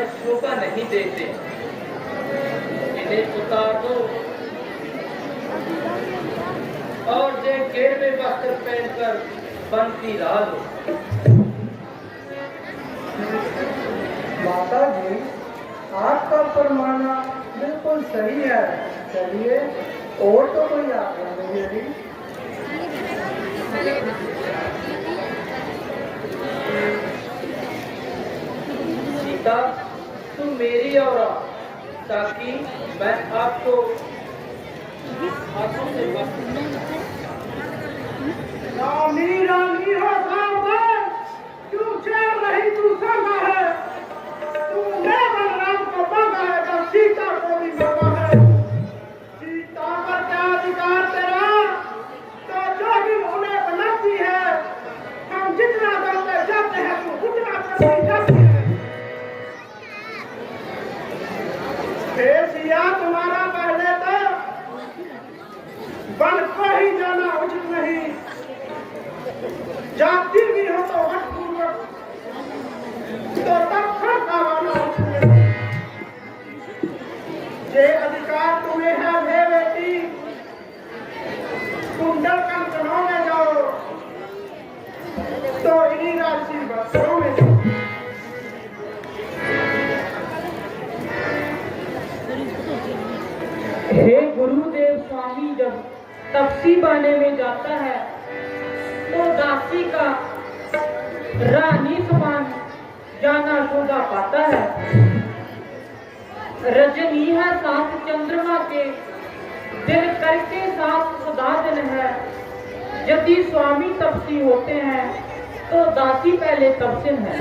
यह शोभा नहीं देते। इन्हें उतार दो और जे गेरवे वस्त्र पहनकर बनती राह लो। माता जी, आपका फरमाना बिल्कुल सही है। चलिए, और तो कोई आज्ञा नहीं है जी। सीता, तुम मेरी और आओ, ताकि मैं आपको हाथों से रानी रानी हो सावधान, क्यों चल रही तू संगा है? तूने बलराम को मांगा है तो सीता को भी मांगा है। सीता पर क्या अधिकार तेरा? तो जो भी उन्हें बनाती है, हम जितना करते जाते हैं तू उतना करती जाती है। सिया तुम्हारा पहले तो बन को ही जाना उचित नहीं। जाती भी हो तो हठपूर्वक तो तब खड़कावाना उचित नहीं। ये अधिकार तुम्हें है हे बेटी, कुंडल कंकणों में जाओ तो इन्हीं राशि वस्त्रों में जाओ। हे गुरुदेव स्वामी जब तपसी बाने में जाता है तो दासी का रानी समान जाना शोभा पाता है। रजनी है साथ चंद्रमा के, दिन करके साथ सदा दिन है। यदि स्वामी तपसी होते हैं तो दासी पहले तपसिन है।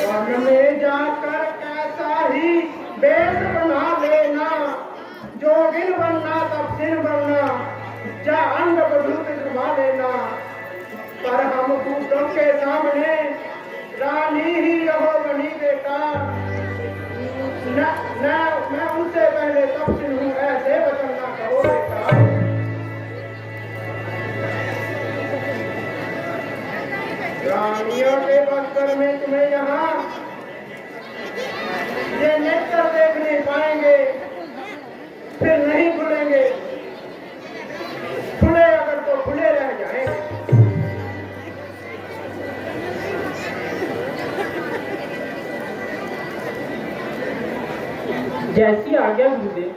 वन में जाकर कैसा ही बेस बना लेना, जोगिन बनना तपसिन बनना, जा अंग बधूत घुमा लेना। पर हम दूतों के सामने रानी ही रहो बनी बेटा। मैं उनसे पहले तपसिन हूँ, ऐसे वचन ना कहो बेटा। रानियों के बस्तर में तुम्हें यहाँ ये नेत्र देख नहीं पाएंगे, फिर नहीं खुलेंगे। खुले अगर तो खुले रह जाएंगे। जैसी आज्ञा गुरुदेव।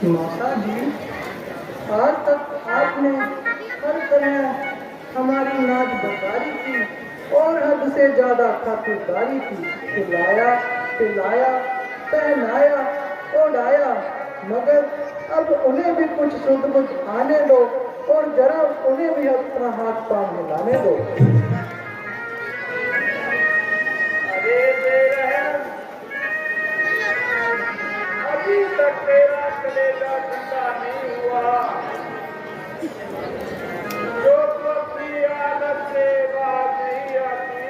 माता जी, आज तक आपने हर तरह हमारी नाच बरदारी की और हद से ज्यादा खातिरदारी की। खिलाया, पिलाया, पहनाया, ओढ़ाया, मगर अब उन्हें भी कुछ शुद्ध बुद्ध आने दो और जरा उन्हें भी अपना हाथ पांव मिलाने दो। अरे बेरहम, अभी तक तेरा कलेजा ठंडा नहीं हुआ, जो तू अपनी आदत से बाहर नहीं आती।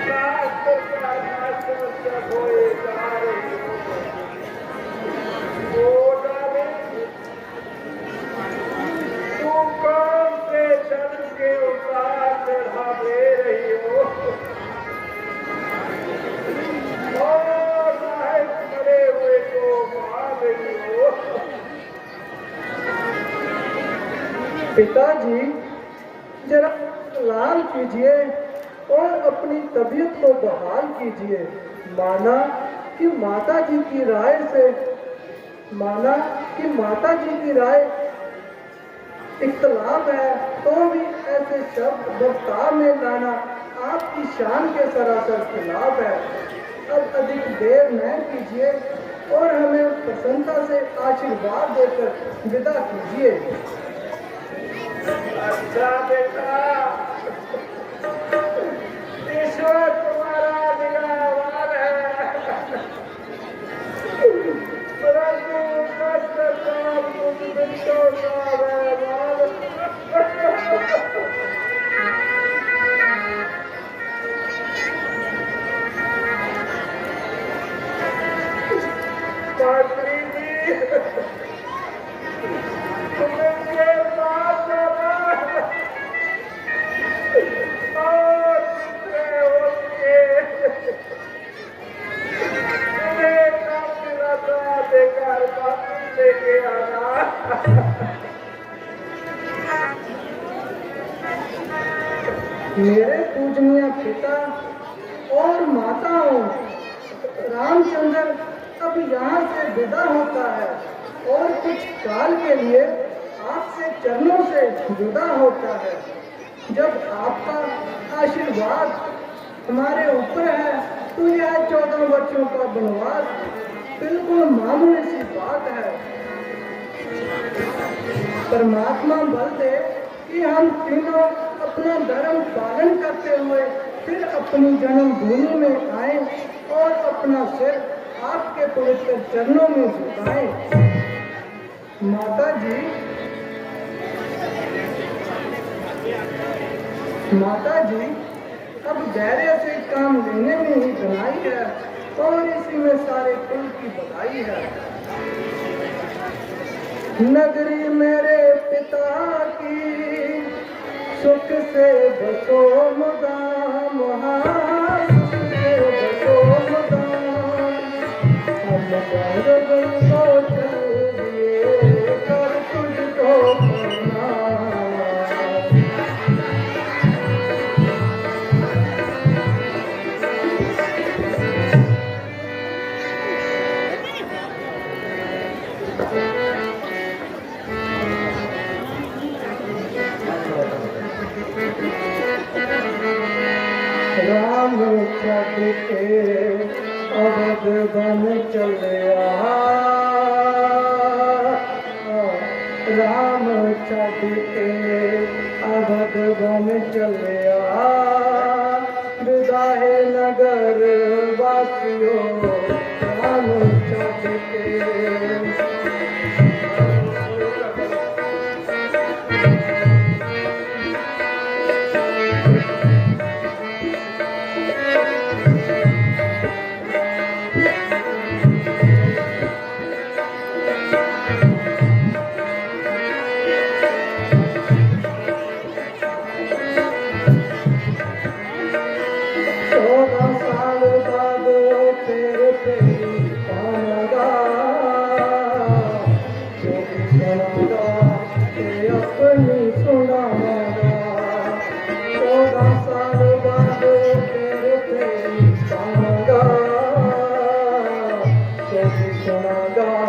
नाच समस्या खोए जा रही हो। ओ डार्लिंग, तू कौन से शब्द के उतार चढ़ाव ले रही हो? और साहिब मरे हुए को मार रही हो। पिताजी, जरा लाल कीजिए और अपनी तबीयत को बहाल कीजिए। माना कि माता जी की राय इख्तलाफ है, तो भी ऐसे शब्द बर्ताव में लाना आपकी शान के सरासर खिलाफ है। अब अधिक देर न कीजिए और हमें प्रसन्नता से आशीर्वाद देकर विदा कीजिए। अच्छा बेटा, ईश्वर तुम्हारा निगाहवान है, परंतु कष्ट का मुझ बच्चों का व्यवहार। मातृ जी, तुमने बात करा और जितने होंगे उन्हें काफिला देकर वापस लेके आना। मेरे पूजनीय पिता और माताओं, रामचंद्र अब यहाँ से विदा होता है और कुछ काल के लिए आपसे चरणों से जुदा होता है। जब आपका आशीर्वाद हमारे ऊपर है तो यह 14 वर्षों का वनवास बिल्कुल मामूली सी बात है। परमात्मा बल दे कि हम तीनों अपना धर्म पालन करते हुए फिर अपनी जन्मभूमि में आए और अपना सिर आपके पवित्र चरणों में झुकाएं। माता जी, अब धैर्य से काम लेने में ही बनाई है और इसी में सारे कुल की बधाई है। नगरी मेरे पिता की सुख से बसो मुदाम, सुख से बसो मुदाम। हम गर्व को चलिए कर तुझको प्रणाम। राम छड़ के अवध बन चलिया, राम छड़ के अवध बन चलिया। विदाए नगर वासियों, राम छड़ के। सुनागा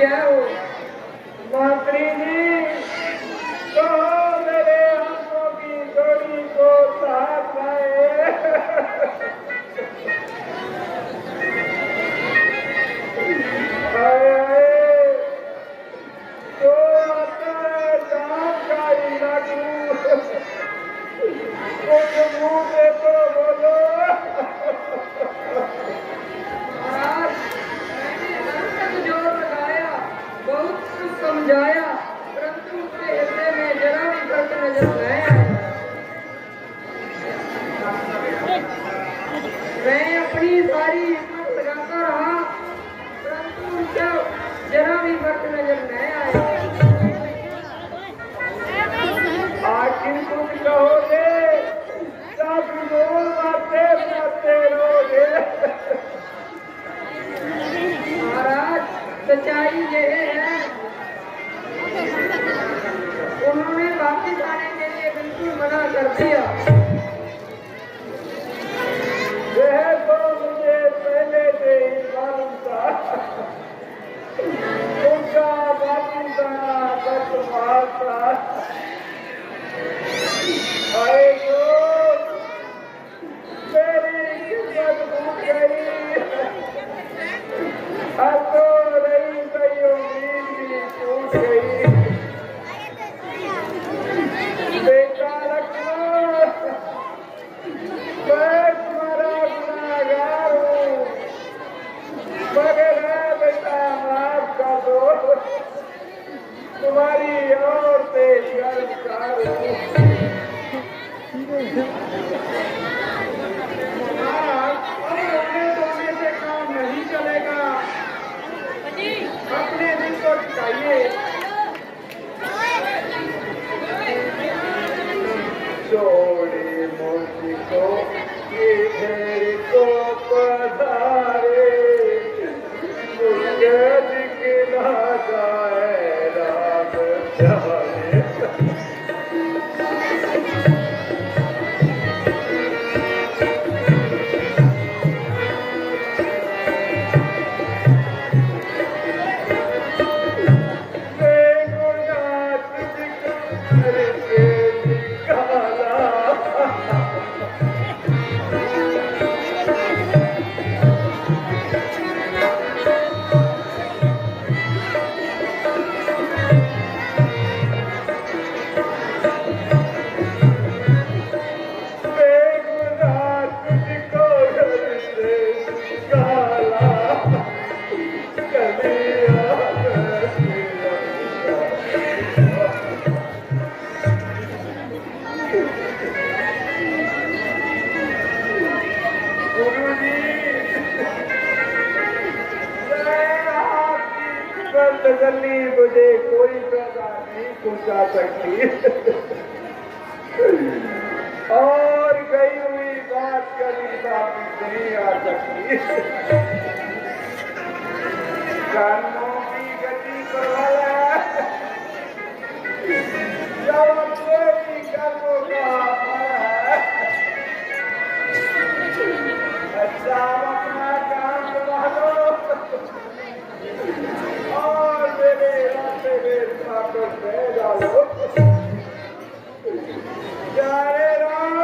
जय हो। मंत्री जी, तो मेरे अंगों की जोड़ी को साथ लाए। आए आए, तो आता है जान का ही लागू। कुछ मुंह से तो बोलो। महाराज, मैंने जोर लगाया, बहुत कुछ समझाया, परंतु उसके हृदय में जरा भी फर्क नजर नहीं आया। मैं अपनी सारी हिम्मत लगाता रहा, परंतु उनका जरा भी फर्क नजर नहीं आया। आखिर कुछ कहोगे, सब बोल बातें बातें रहोगे। महाराज, सच्चाई यह है, उन्होंने वापिस आने के लिए बिल्कुल मना कर दिया। यह तो मुझे पहले से ही मालूम था। उनका वापिस आना सच बात था। आए तो मेरी किस्मत फूट गई। अब तो रही गई उम्मीद भी टूट गई। बेटा लक्ष्मण, मैं तुम्हारा गुनाहगार हूँ, मगर है बेटा माफ कर दो। तुम्हारी और से गिरफ्तार हूँ। महाराज, अब रोने धोने से काम नहीं चलेगा, अपने दिल को टिकाइए। जोड़े मुझको इधर को पधारे, मुझे दिखला जाए राम जाने। देखो ना तुझको करके निकाला। तसल्ली मुझे कोई पैदा नहीं पहुंचा सकती। और गई हुई बात कभी वापिस नहीं आ सकती। कर्मों की गति पर वाला जब तेरी कर्मों का फल है। अच्छा अपना काम संभालो और मेरे रास्ते में वापस रह डालो। जय राम,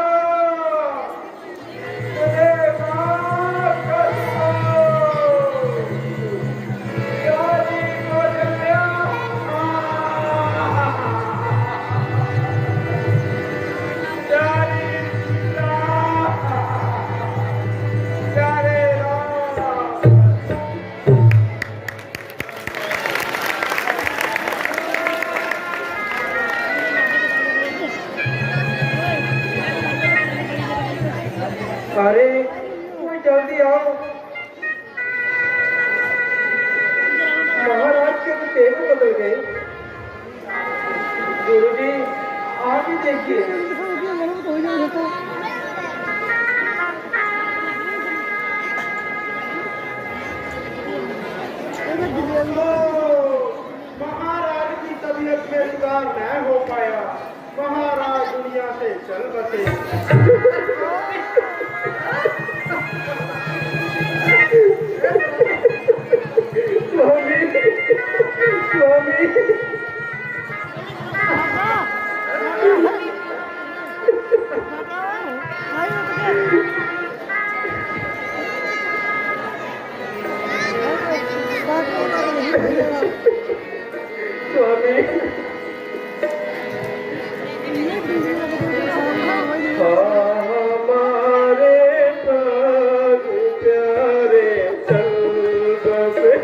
मुझे माफ कर दो। यारी को जया। यारी राम, जय राम। अरे कोई जल्दी आओ, महाराज के तो तेवर बदल गए। गुरुजी, आप ही देखिए। महाराज की तबीयत में सुधार न हो पाया, महाराज दुनिया से चल बसे। स्वामी हमारे प्राण प्यारे चल बसे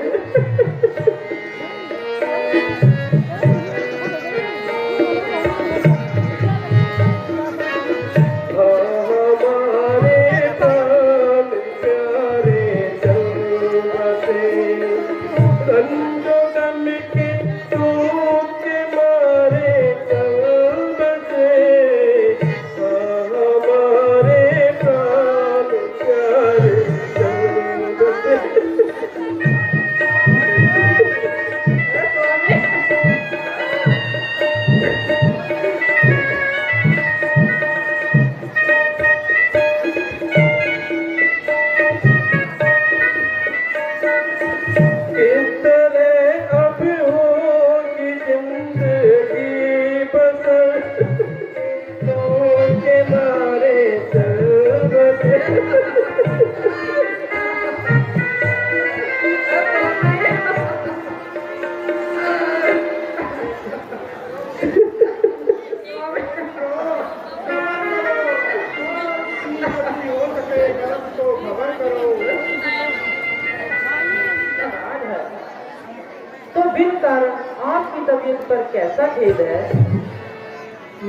तो बिन कारण आपकी तबीयत पर कैसा खेद है?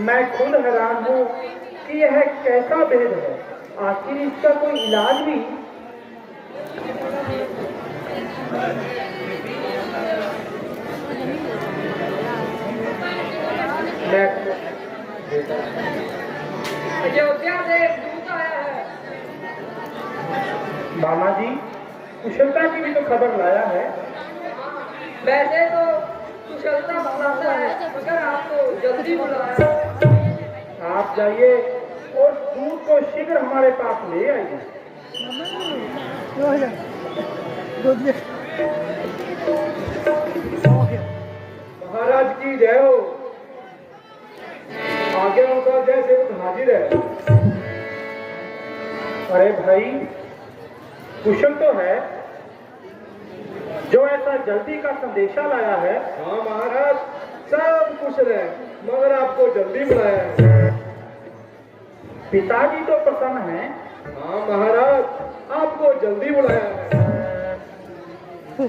मैं खुद हैरान हूँ कि यह कैसा भेद है। आखिर इसका कोई इलाज भी? अयोध्या से एक दूत आया है। मामा जी, कुशलता की भी तो खबर लाया है। वैसे तो कुशलता बताता है, मगर आपको जल्दी बुलाया। आप जाइए और दूध को शीघ्र हमारे पास ले आइए। महाराज की जय हो। आगे उनका जैसे हाजिर है। अरे भाई, कुशल तो है जो ऐसा जल्दी का संदेशा लाया है। हाँ महाराज, सब कुशल है, मगर आपको जल्दी बुलाया है। पिताजी तो प्रसन्न हैं। हाँ महाराज, आपको जल्दी बुलाया है।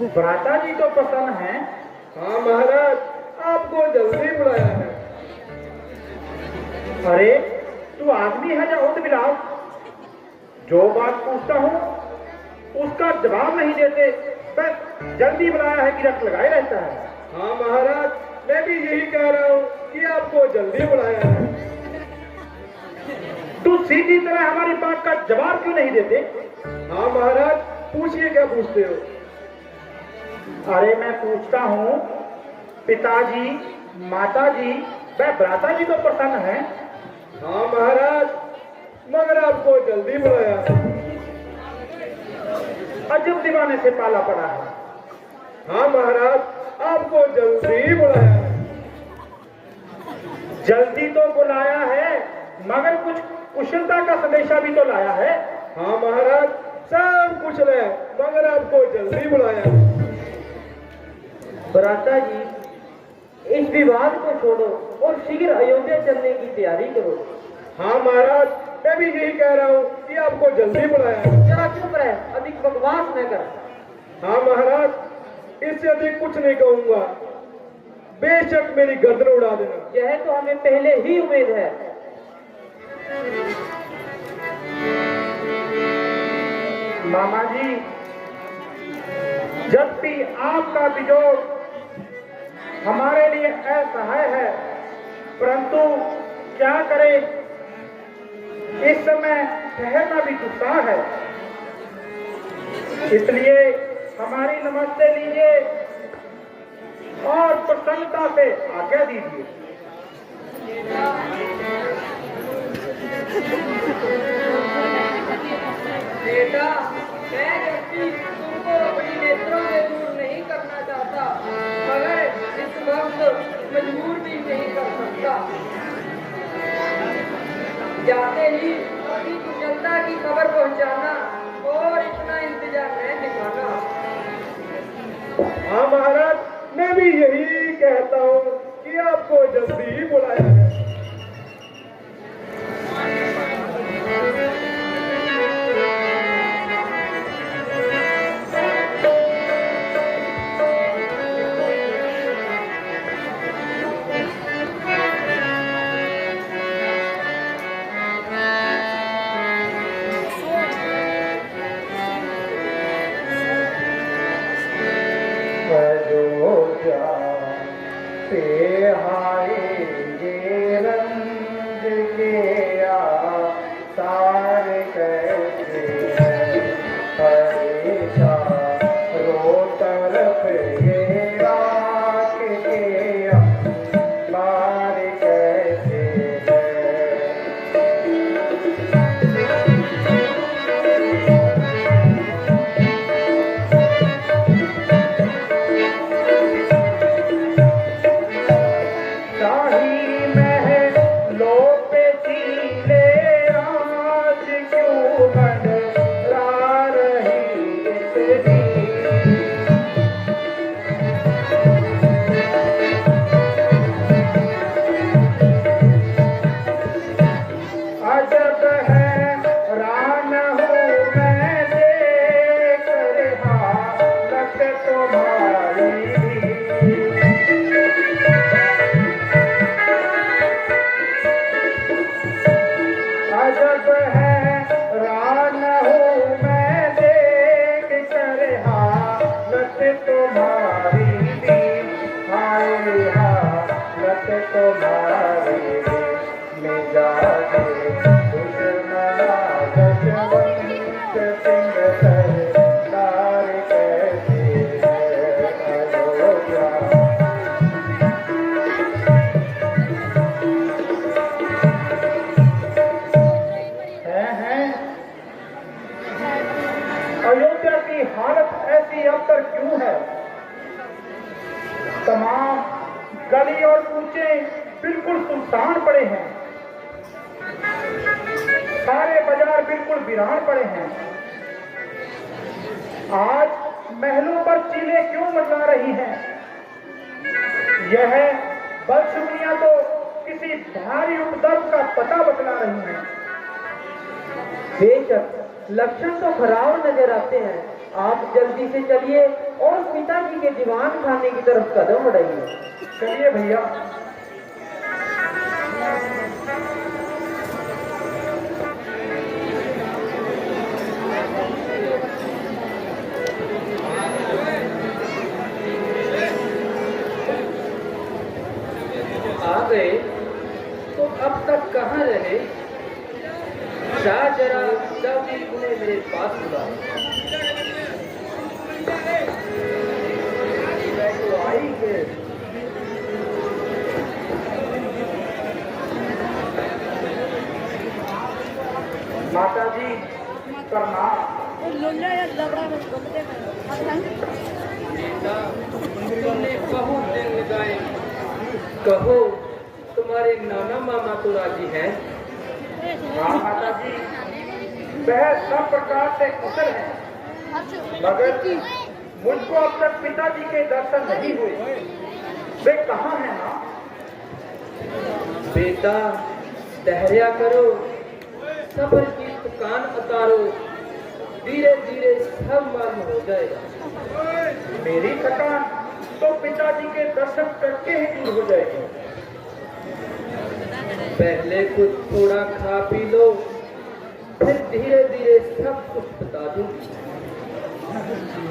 भ्राता जी तो प्रसन्न हैं। हाँ महाराज, आपको जल्दी बुलाया है। अरे तू आदमी है या उठ बिलाव? जो बात पूछता हूँ उसका जवाब नहीं देते, बस जल्दी बुलाया है कि रट लगाए रहता है। हाँ महाराज, मैं भी यही कह रहा हूँ कि आपको जल्दी बुलाया है। तू सीधी तरह हमारी बात का जवाब क्यों नहीं देते? हाँ महाराज, पूछिए, क्या पूछते हो? अरे मैं पूछता हूँ, पिताजी, माताजी व भ्राता जी तो प्रसन्न हैं। हाँ महाराज, मगर आपको जल्दी बुलाया है। अजब दीवाने से पाला पड़ा है। हाँ महाराज, आपको जल्दी बुलाया है। जल्दी तो बुलाया है, मगर कुछ कुशलता का संदेशा भी तो लाया है। हाँ महाराज, सब कुशल है, मगर आपको जल्दी बुलाया है। भ्राता जी, इस विवाद को छोड़ो और शीघ्र अयोध्या चलने की तैयारी करो। हाँ महाराज, मैं भी यही कह रहा हूँ कि आपको जल्दी बुलाया है। जरा चुप रहे, अधिक बकवास न कर। हाँ महाराज, इससे अधिक कुछ नहीं कहूंगा। बेशक मेरी गर्दन उड़ा देना। यह तो हमें पहले ही उम्मीद है। मामा जी, जब भी आपका विजोग हमारे लिए असहाय है, परंतु क्या करें, इस समय ठहरना भी दुस्साह है। इसलिए हमारी नमस्ते लीजिए और प्रसन्नता से आज्ञा दीजिए। बेटा, मैं व्यक्ति तुमको अपनी नेत्रों से दूर नहीं करना चाहता, मगर इस वक्त मजबूर भी नहीं कर सकता। जाते ही अपनी कुशलता की खबर पहुंचाना और इतना इंतजार न दिखाना। हाँ महाराज, सबको जल्दी बुलाया है। अयोध्या की हालत ऐसी अब तक क्यों है? तमाम गली और कूचे बिल्कुल सुनसान पड़े हैं। सारे बाजार बिल्कुल वीरान पड़े हैं। आज महलों पर चीलें क्यों मंडरा रही हैं? यह बदशुगनियां तो किसी भारी उपद्रव का पता बतला रही हैं। बेशक लक्षण तो खराब नजर आते हैं। आप जल्दी से चलिए और पिताजी के दीवान खाने की तरफ कदम बढ़ाइए। चलिए भैया। आ गए तो अब तक कहाँ रहे? जरा जल्दी उन्हें मेरे पास बुलाओ। तो आई है। माता जी प्रणाम। तुमने बहुत दिन लगाए। कहो तुम्हारे नाना मामा तो राजी हैं? हाँ माता जी, वह सब प्रकार से कुशल है, मगर मुझको अब तक पिताजी के दर्शन नहीं हुए। वे कहाँ हैं माँ? बेटा धैर्य करो, सब्र की दुकान उतारो, धीरे धीरे सब मालूम हो जाएगा। मेरी थकान तो पिताजी के दर्शन करके ही दूर हो जाएगी। पहले कुछ थोड़ा खा पी लो, फिर धीरे धीरे सब कुछ बता दूंगी।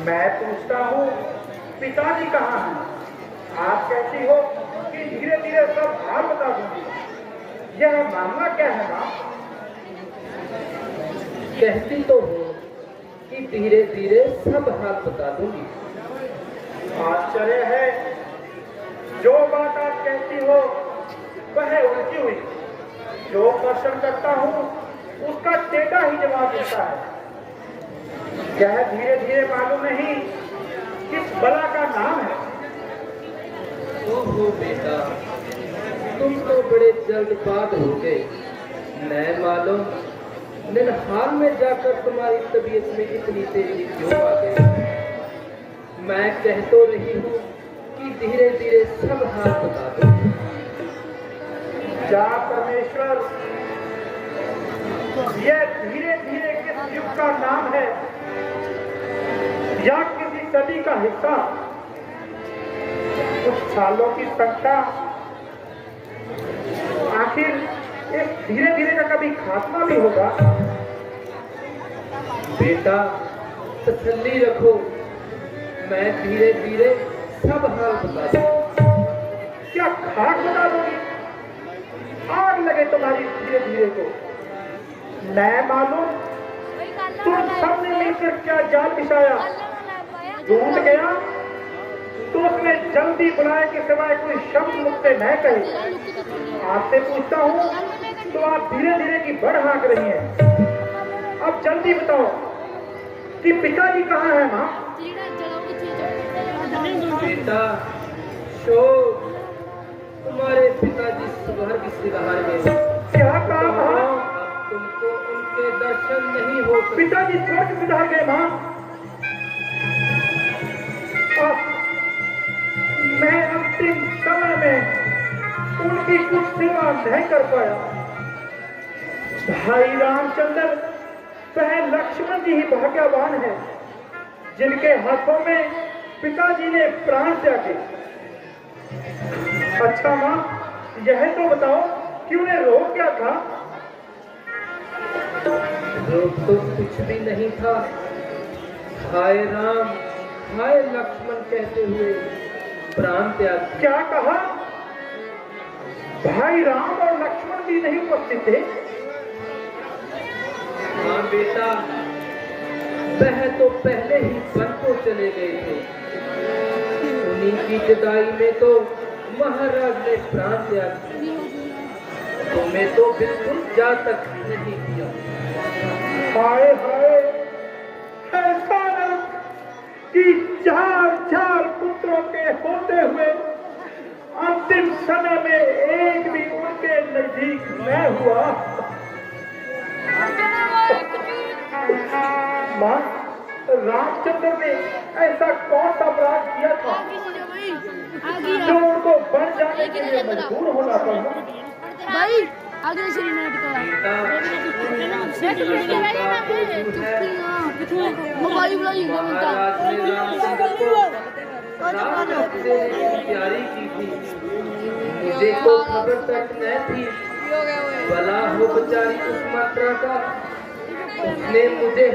मैं पूछता हूँ पिताजी कहाँ हैं? आप कहती हो कि धीरे धीरे सब हाल बता दूंगी। यह मामला क्या है माँ? कहती तो हो कि धीरे धीरे सब हाल बता दूंगी। आश्चर्य है, जो बात आप कहती हो वह उल्टी हुई। जो प्रश्न करता हूँ उसका टेढ़ा ही जवाब देता है। यह धीरे धीरे मालूम नहीं किस बला का नाम है। ओहो बेटा, तुम तो बड़े जल्दबाज हो गए। मैं मालूम निहाल में जाकर तुम्हारी तबीयत में इतनी तेजी क्यों आ गई। मैं कह तो रही हूँ कि धीरे धीरे सब हाल बता दो। या परमेश्वर, यह धीरे धीरे किस युग का नाम है या किसी सदी का हिस्सा? कुछ सालों की संख्या? आखिर इस धीरे धीरे का कभी खात्मा भी होगा? बेटा तसल्ली रखो, मैं धीरे धीरे सब हाल बता दूं। क्या खाक बता दोगी? आग लगे तुम्हारी धीरे धीरे को। मैं मालूम तुम सबने मिलकर क्या जाल बिछाया। टूट गया तो उसने जल्दी बुलाए के सिवाय कोई शब्द मुझसे न कहे। आपसे पूछता हूँ तो आप धीरे धीरे की बढ़ हाँक रही हैं। अब जल्दी बताओ कि पिताजी कहाँ है माँ? बेटा शोक, तुम्हारे पिताजी स्वर्ग सिधार गए। क्या कहा माँ? अब तुमको उनके दर्शन नहीं हो सकते। पिताजी स्वर्ग सिधार गए माँ? मैं अंतिम समय में उनकी कुछ सेवा नहीं कर पाया। भाई रामचंद्र वह लक्ष्मण जी ही भाग्यवान है जिनके हाथों में पिताजी ने प्राण त्यागे। अच्छा माँ, यह तो बताओ कि उन्हें रोग क्या था? रोग तो कुछ भी नहीं था। हाय राम हाय लक्ष्मण कहते हुए प्राण त्याग। क्या कहा? भाई राम और लक्ष्मण भी नहीं उपस्थित थे? हाँ बेटा, वह तो पहले ही वन को चले गए थे। उन्हीं की जुदाई में तो महाराज ने प्राण त्याग किया। तुम्हें तो बिल्कुल जा तक नहीं किया। हाय हाय, ऐसा न कि चार चार पुत्रों के होते हुए अंतिम समय में एक भी उनके नजदीक न हुआ। माँ, रामचंद्र ने ऐसा कौन सा अपराध किया था जो उनको बढ़ जाने के लिए मजबूर होना पड़ा? भाई आगे से नेट का मोबाइल बुलाई महाराज ने रामचंद्र को राम देने की तैयारी की थी। मुझे तो खबर तक न थी। भला हो बेचारी उस मात्रा का, उसने मुझे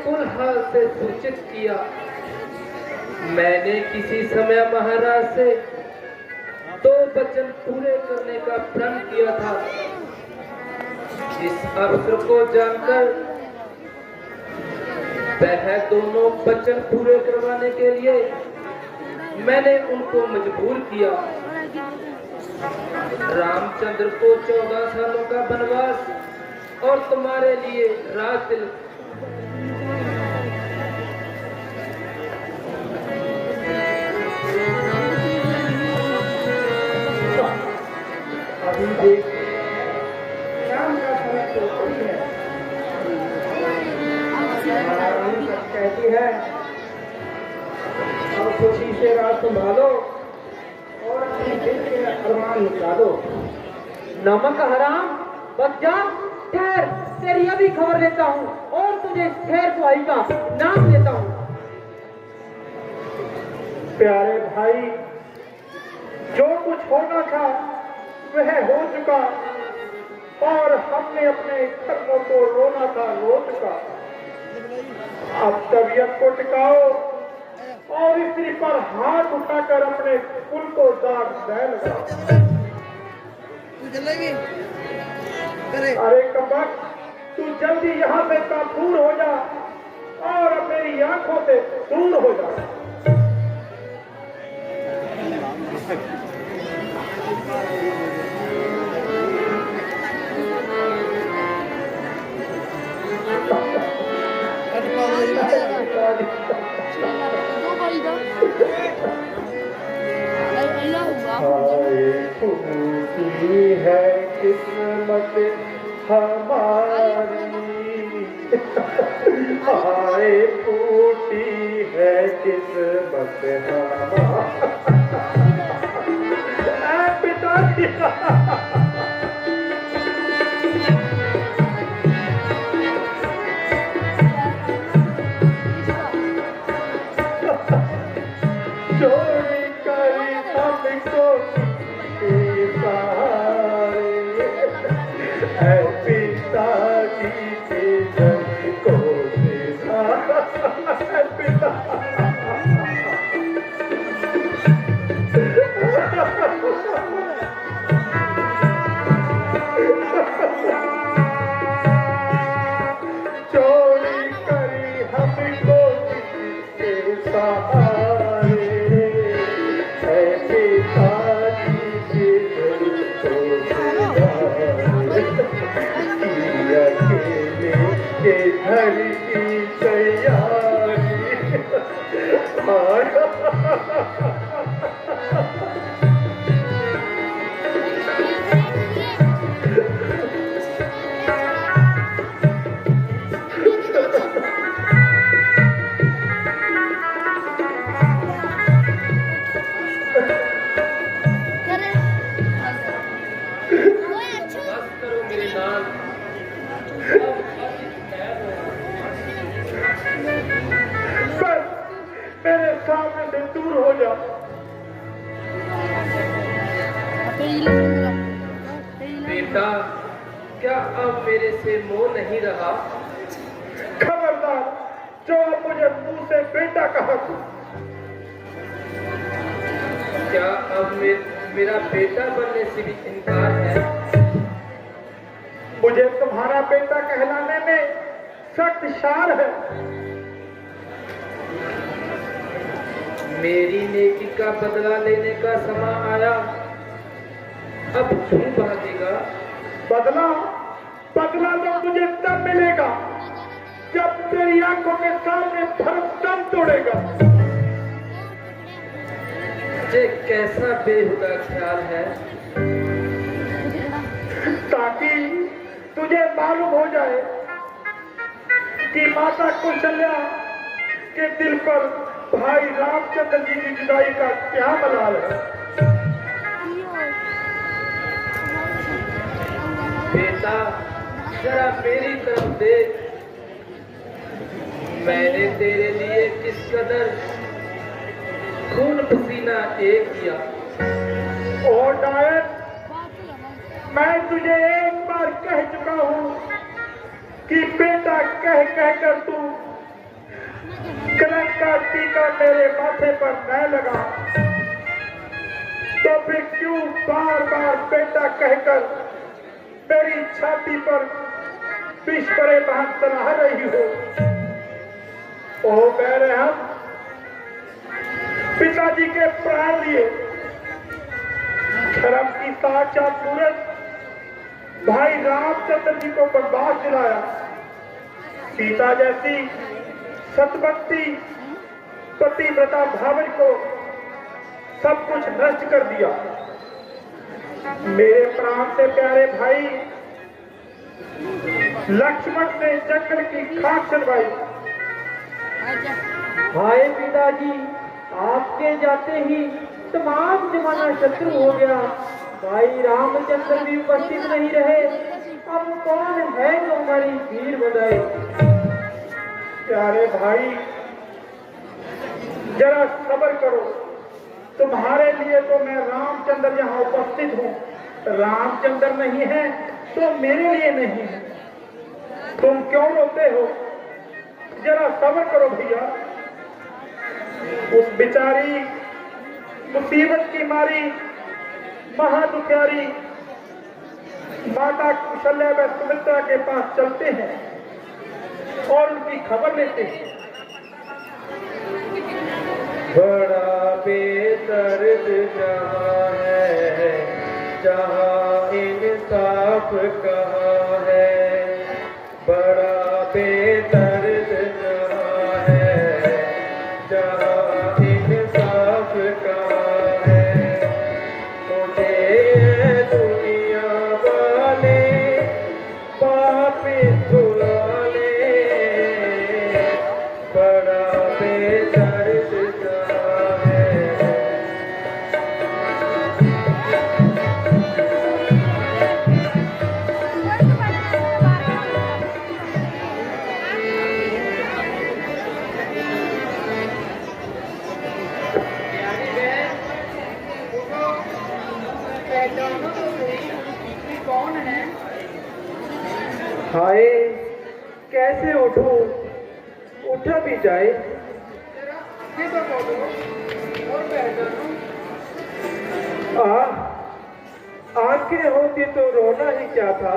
कुल हाल से सूचित किया। मैंने किसी समय महाराज से 2 वचन पूरे करने का प्रण किया था। इस अवसर को जानकर वह दोनों वचन पूरे करवाने के लिए मैंने उनको मजबूर किया। रामचंद्र को 14 सालों का वनवास और तुम्हारे लिए राज अभी देख, शाम का समय तो थोड़ी है। महारानी सब कहती है और खुशी से रात संभालो और अपने दिल के अरमान निकालो। नमक हराम, बच जा, ठहर, तेरी अभी खबर लेता हूँ और तुझे ठहर सुहाई का नाम देता हूँ। प्यारे भाई, जो कुछ होना था वह हो चुका और हमने अपने कर्मों को रोना था रो चुका। अब तबीयत को टिकाओ और स्त्री पर हाथ उठाकर अपने कुल को दाग दे लगाओ। अरे कपट, तू जल्दी यहाँ से दूर हो जा और अब मेरी आंखों से दूर हो जा। हाय फूटी है किस्मत हमारी, हाय फूटी है किस्मत हमारी। पिताजी चोरी करी हमको के सहारे है पिताजी के घर को है पिता चोरी करी हमको के सहारे है पिताजी के घर को अकेले के घर की तैयारी बस करो मेरे नाल। बस मेरे सामने से दूर हो जा। बेटा, क्या अब मेरे से मोह नहीं रहा? खबरदार जो अब मुझे मुंह से बेटा कहा तू। क्या अब मेरा बेटा बनने से भी इनकार है? मुझे तुम्हारा बेटा कहलाने में सख्त शार है। मेरी नेकी का बदला लेने का समय आया। अब क्यों भागेगा? बदला बदला तो तुझे तब मिलेगा जब तेरी आंखों के सामने भरत दम तोड़ेगा। ये कैसा बेहुदा ख्याल है? ताकि तुझे मालूम हो जाए कि माता कौशल्या के दिल पर भाई रामचंद्र जी की जुदाई का क्या मलाल है। बेटा, जरा मेरी तरफ देख। मैंने तेरे लिए किस कदर खून पसीना एक किया। और डायन, मैं तुझे एक बार कह चुका हूँ कि बेटा कह कर तू कलंक का टीका मेरे माथे पर न लगा, तो फिर क्यों बार बार बेटा कहकर मेरी छाती पर विश्वरे बहन सलाह रही हो। ओ मेरे हम पिताजी के प्राण लिए धर्म की साक्षात सूरज भाई रामचंद्र जी को बर्बाद दिलाया। सीता जैसी सतभक्ति पतिव्रता भावन को सब कुछ नष्ट कर दिया। मेरे प्राण से प्यारे भाई लक्ष्मण ने जंगल की खाक चलवाई। हाय पिताजी, आपके जाते ही तमाम जमाना शत्रु हो गया। भाई रामचंद्र भी उपस्थित नहीं रहे। अब कौन है जो हमारी वीर बनाए? प्यारे भाई जरा सब्र करो। तुम्हारे लिए तो मैं रामचंद्र यहाँ उपस्थित हूँ। रामचंद्र नहीं है तो मेरे लिए नहीं है। तुम क्यों रोते हो? जरा सब्र करो भैया। उस बेचारी मुसीबत की मारी महादुखियारी माता कौशल्या व सुमित्रा के पास चलते हैं और उनकी खबर लेते हैं। बड़ा बेदर्द जहाँ है, जहाँ इंसाफ कहाँ है। बड़ा बेदर्द जहाँ है, जहाँ इंसाफ कहाँ है। मुझे दुनिया वाले वापिस बुला ले। बड़ा बेदर्द जहाँ है। हाय, कैसे उठूं? उठा भी जाए। आंखें होती तो रोना ही क्या था।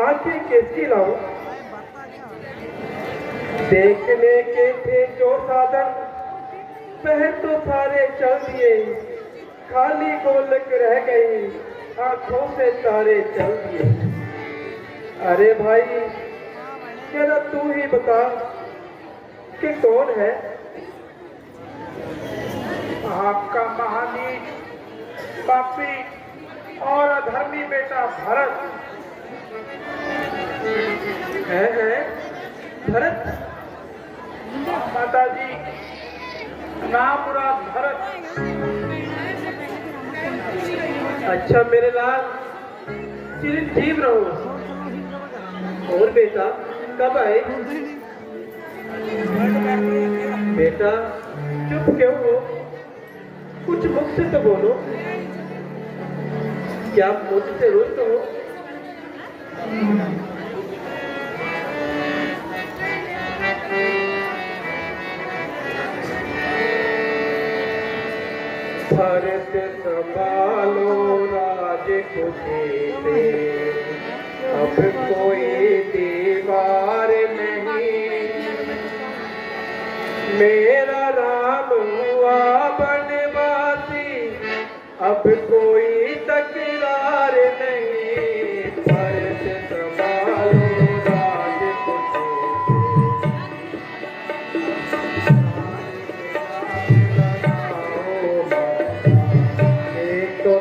आंखें किसकी लाऊं? देखने के थे जो साधन, वह तो सारे चल दिए। खाली गोलक रह गई, आंखों से तारे चल दिए। अरे भाई, जरा तू ही बता कि कौन है? आपका महानीच, पापी और अधर्मी बेटा भरत है। भरत? माता जी, नाम मुराद भरत। अच्छा मेरे लाल, चिरंजीव रहो। और बेटा कब आए? बेटा चुप क्यों हो? कुछ मुख से तो बोलो। क्या मुझसे रुष्ट हो? भरत संभालो राज खुशी से, अब कोई दीवार नहीं। मेरा राम हुआ बनवासी, अब कोई तकरार नहीं। भरत संभालो राज खुशी से, तो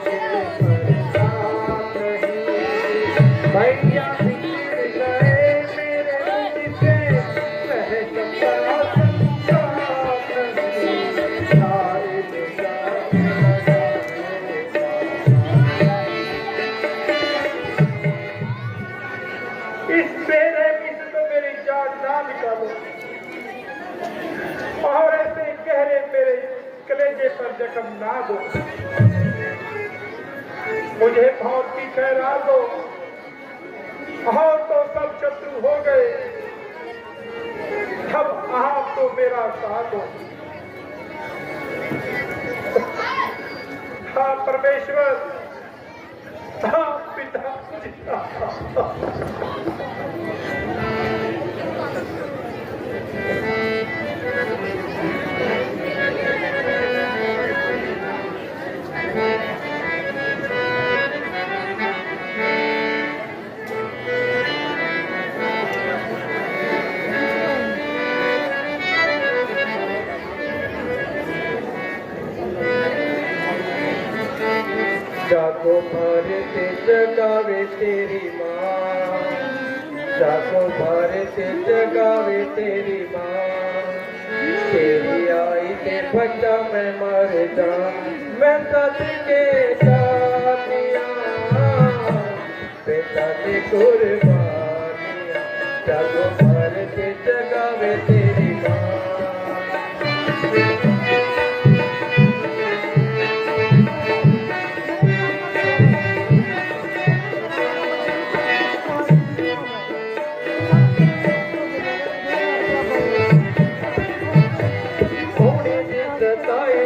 भैया बिछड़ गए मेरे से, वह सबका संसार नहीं। सारे इस बेरहमी से तो मेरी जान ना निकालो, और ऐसे गहरे मेरे कलेजे पर जख्म ना दो। मुझे मौत की खैरात दो, और तो सब शत्रु हो गए, अब आप तो मेरा साथ हो। हाँ परमेश्वर, हाँ पिता। जाको भारत जगावे तेरी माँ, जाको भारत जगावे तेरी माँ। तेरी आई ते बच्चा मैं मर जाऊं, मैं सच के जानिया, बेटा की कुर्बानियाँ। जाको भारत जगावे तेरी माँ।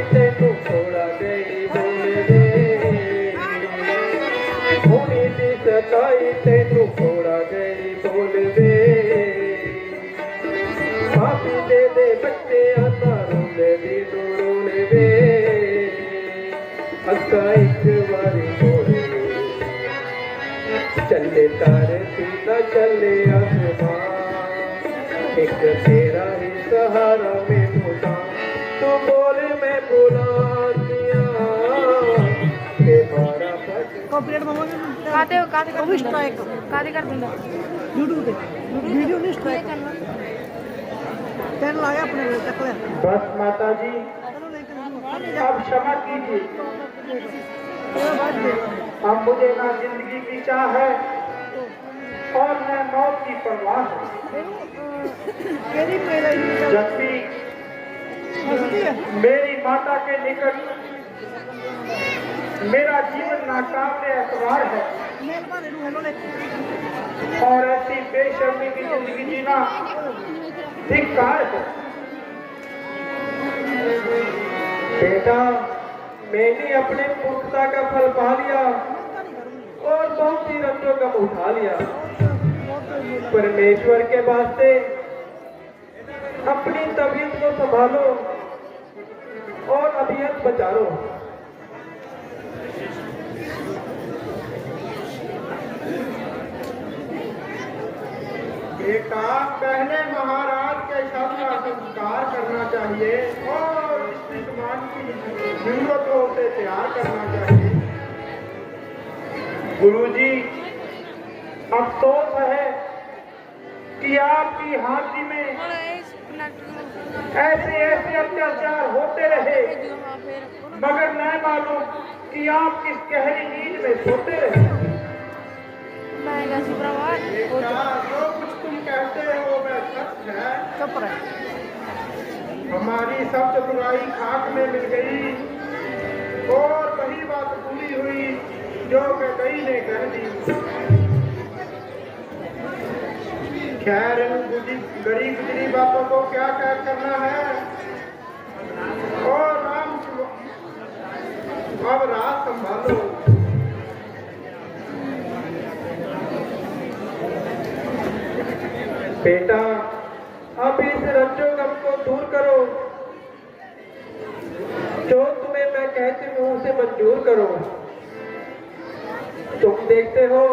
तेनू थोड़ा गई बोल दे, होनी दी सताई तेनू थोड़ा गई बोल दे। माफी दे बच्चे आता रोले दी रोल दे, अक्का एक बारी बोल दे। चले तारती न चले आसमां, एक तेरा ही सहारा में मुझा। तू बोल मैं बुला दिया के मारा कंप्लीट मामा काते कर स्ट्राइक काते कर दूंगा यूट्यूब पे वीडियो नहीं स्ट्राइक चैनल आया अपने तक ले। बस माता जी, अब क्षमा कीजिए। अब मुझे ना जिंदगी की चाह है और न मौत की परवाह है। जब भी मेरी माता के निकट मेरा जीवन नाकाबिले एतबार है, और ऐसी बेशर्मी की जिंदगी जीना धिक्कार है। बेटा, मैंने अपने पुख्ता का फल पा लिया और बहुत ही रंजों का उठा लिया। परमेश्वर के वास्ते अपनी तबीयत को संभालो और अभियत बचा लो। बेटा, पहले महाराज के शव का संस्कार करना चाहिए और इस मान की जरूरतों से तैयार करना चाहिए। गुरुजी, अफसोस है कि आपकी हाजिरी में ऐसे ऐसे अत्याचार होते रहे, मगर न मालूम कि आप किस गहरी नींद में सोते रहे। बेटा, जो कुछ तुम कहते हो वह सच है। चुप रहे। हमारी सब चतुराई खाक में मिल गई और वही बात पूरी हुई जो कई ने कह दी। खैर, इन गड़ी गुजरी बातों को क्या क्या करना है। और राम, अब रात संभालो। बेटा, अब इस रज्जो गम को दूर करो। जो तुम्हें मैं कहती हूँ उसे मंजूर करो। तुम देखते हो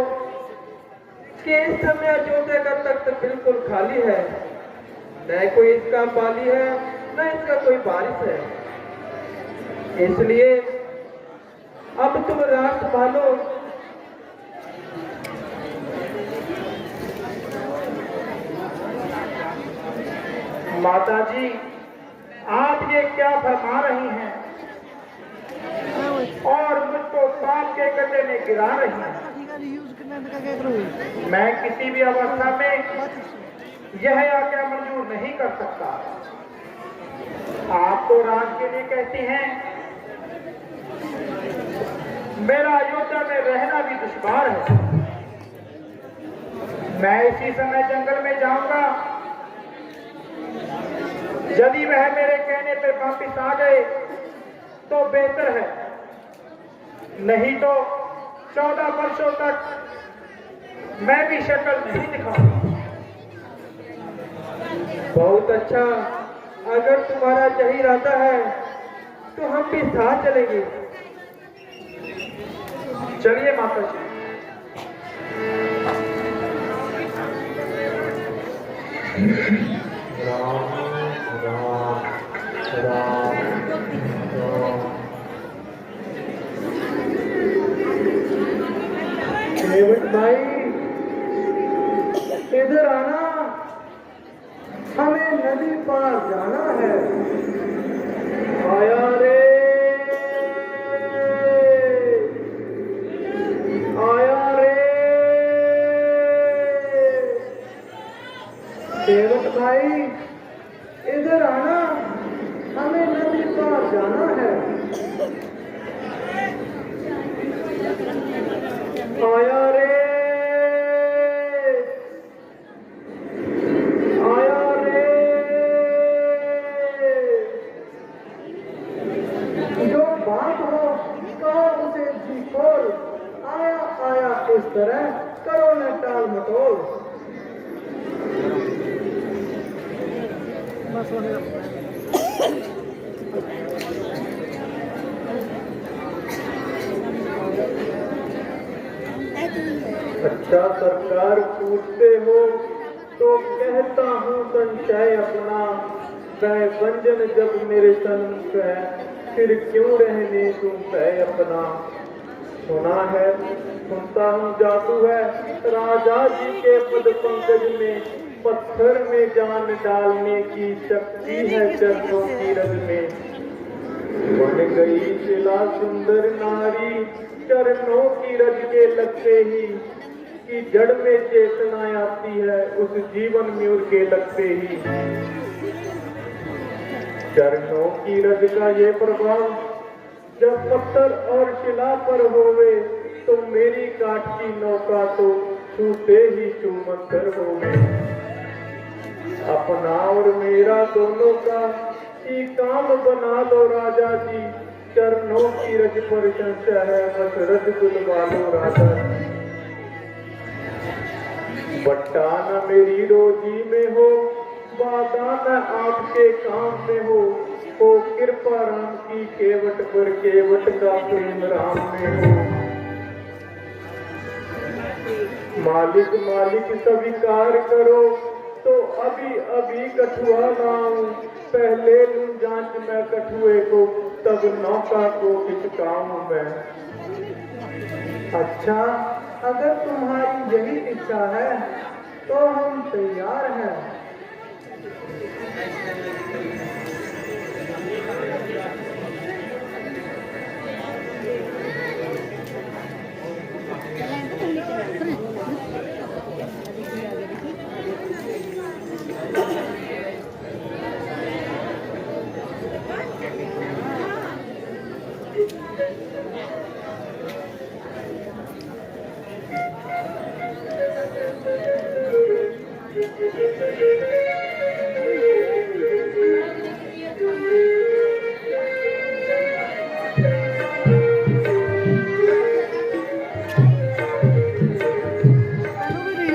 कि इस समय अयोध्या का तख्त बिल्कुल खाली है। न कोई इसका बाली है, न इसका कोई वारिस है। इसलिए अब तुम राज संभालो। माताजी, आप ये क्या फरमा रही हैं और मुझको पाप के गड्ढे में गिरा रही हैं। मैं किसी भी अवस्था में यह आज्ञा मंजूर नहीं कर सकता। आप तो राज के लिए कहती हैं, मेरा अयोध्या में रहना भी दुश्वार है। मैं इसी समय जंगल में जाऊंगा। यदि वह मेरे कहने पर वापिस आ गए तो बेहतर है, नहीं तो 14 वर्षों तक मैं भी शक्ल नहीं दिखाऊंगा। बहुत अच्छा, अगर तुम्हारा यही रहता है तो हम भी साथ चलेंगे। चलिए माता जी। देवट भाई, इधर आना, हमें नदी पार जाना है। आया रे, आया रे। देवट भाई, इधर आना, हमें नदी पार जाना है। आया रे, आया रे। जो बात हो कहो उसे जी खोल। आया आया इस तरह करो न टाल मटोल। अच्छा सरकार, पूछते हो तो कहता हूँ संशय अपना। वह व्यंजन जब मेरे सन्मुख है, फिर क्यों रहने तुम भय अपना। सुना है, सुनता हूँ जादू है राजा जी के पद पंकज में। पत्थर में जान डालने की शक्ति है चरणों की रग में। बन गई शिला सुंदर नारी चरणों की रज के लगते ही। कि जड़ में चेतना आती है उस जीवन म्यूर के लगते ही। चरणों की रज का ये प्रभाव जब पत्थर और शिला पर होवे, तो मेरी काट की नौका तो छूते ही छूमंतर हो गए। अपना और मेरा दोनों का ही काम बना लो राजा जी, चरणों की रज पर संशय है, बस रज दुलवा लो राजा जी। बट्टा न मेरी रोजी में हो, वादा न आपके काम में हो कृपा राम की केवट पर केवट का प्रेम राम में हो। मालिक मालिक स्वीकार करो तो अभी अभी कठुआ लाऊं, पहले लूं जांच मैं कठुए को, तब नौका को खिचकाऊं मैं। अच्छा, अगर तुम्हारी यही इच्छा है तो हम तैयार हैं।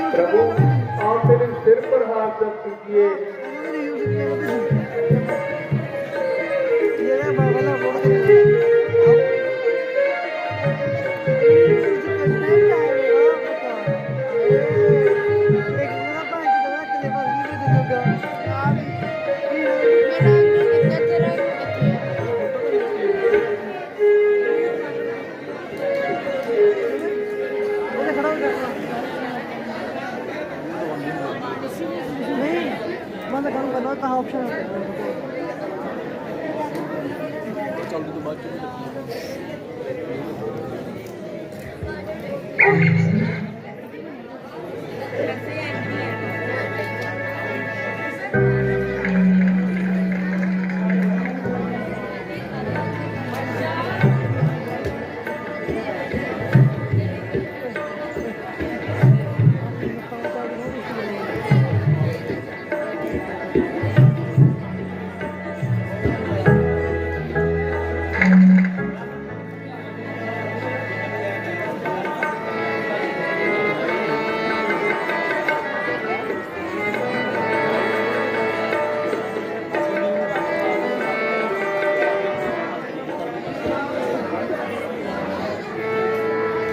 प्रभु, आप मेरे सिर पर हाथ रख कीजिए। बंद करूँगा कहाँ ऑप्शन है?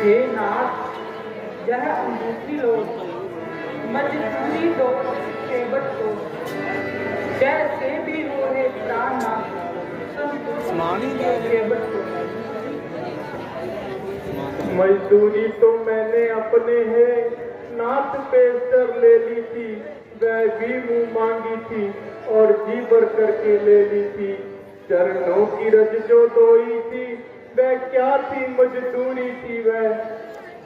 हे नाथ, यह अंगूठी लो, मजबूरी दो केवट को, जैसे भी हो रे प्राणनाथ, संतुष्ट दो केवट को। मजदूरी तो मैंने अपने है नाथ पे सर ले ली थी, वह भी मुंह मांगी थी और जी भर करके ले ली थी। चरणों की रज जो धोई थी वह क्या थी, मजदूरी थी, वह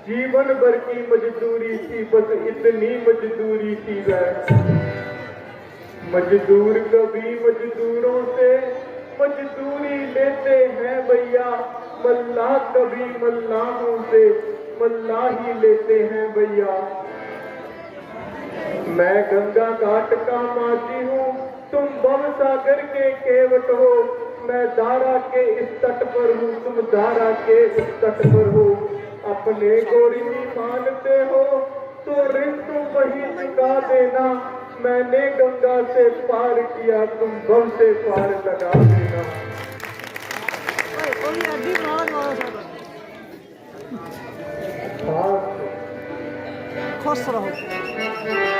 जीवन भर की मजदूरी थी, बस इतनी मजदूरी थी वह। मजदूर कभी मजदूरों से मजदूरी लेते हैं भैया, मल्लाह कभी मल्लाहों से मल्लाह ही लेते हैं भैया। मैं गंगा घाट का माझी हूँ, तुम भव सागर के केवट हो, मैं धारा के इस तट पर हूँ, तुम धारा के इस तट पर हो। अपने को ऋणी मानते हो तो ऋण तुम वही चुका देना, मैंने गंगा से पार किया, तुम भव से पार लगा देना। खुश रहो।